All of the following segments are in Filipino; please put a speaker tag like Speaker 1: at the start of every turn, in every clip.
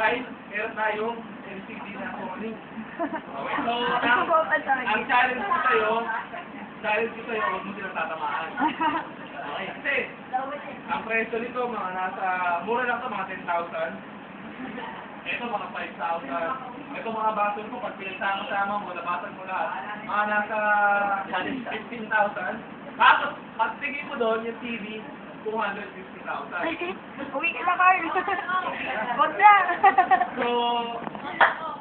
Speaker 1: ay meron tayong LCD na Sony. Okay, so, ang challenge ko sa'yo, huwag mo silang tatamaan. Okay, kasi, ang presyo nito, mga nasa, mura lang ito, mga 10,000. Ito, mga 5,000. Ito, mga baton ko, pag pinagsama-sama mo, nabatan mo lahat, mga nasa 15,000. Tapos, pag tingin mo doon, yung TV, 250,000.
Speaker 2: Uwi ka na, Carl. Huwag na.
Speaker 1: So,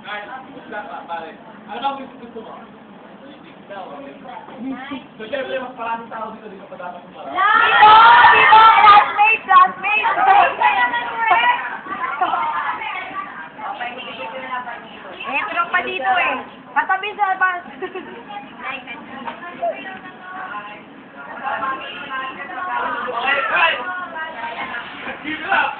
Speaker 1: guys, gusto pa, pare. Ano ba gusto mo? So, syempre, mas maraming tao dito pa dapat kumarami.
Speaker 2: Dito! Classmates! Eh, tulong pa dito eh. Katabi sa bus.
Speaker 1: Okay, guys! Give it up!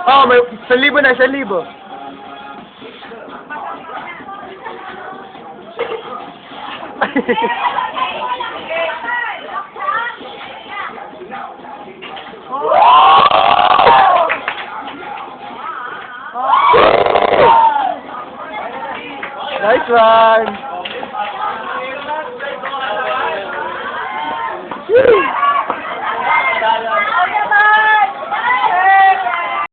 Speaker 3: Oh, may 1,000 na, 1,000. Nice one!